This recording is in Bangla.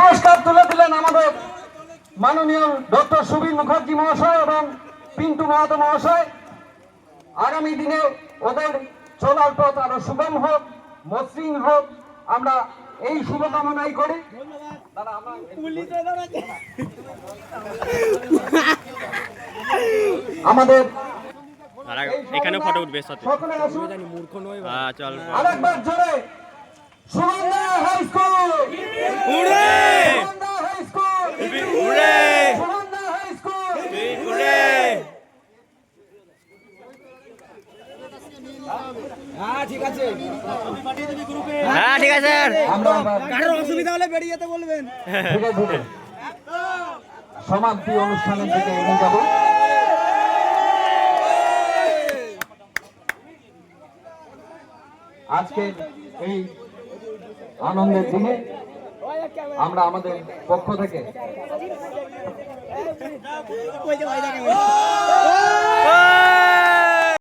পুরস্কার তুলে দিলেন আমাদের মাননীয় ডক্টর সুবীর মুখার্জি মহাশয় এবং পিন্টু মাহাতো মহাশয়। আগামী দিনে ওদের চলার পথ আরো সুগম হোক, মসৃণ হোক, আমরা এই শুভকামনাই করি। আমাদের এখানে ফটো উঠবে সকলে আসুন। চল আরেকবার জোরে সুনন্দা হাই স্কুল উড়ে সুনন্দা হাই স্কুল উড়ে সুনন্দা হাই স্কুল উড়ে। হ্যাঁ ঠিক আছে, হ্যাঁ ঠিক আছে স্যার। আমরা আবার কারোর অসুবিধা হলে বেরিয়ে যেতে বলবেন। ধীরে ধীরে সমাপ্তি অনুষ্ঠানের দিকে এগিয়ে যাব। আজকে এই আনন্দের দিনে আমরা আমাদের পক্ষ থেকে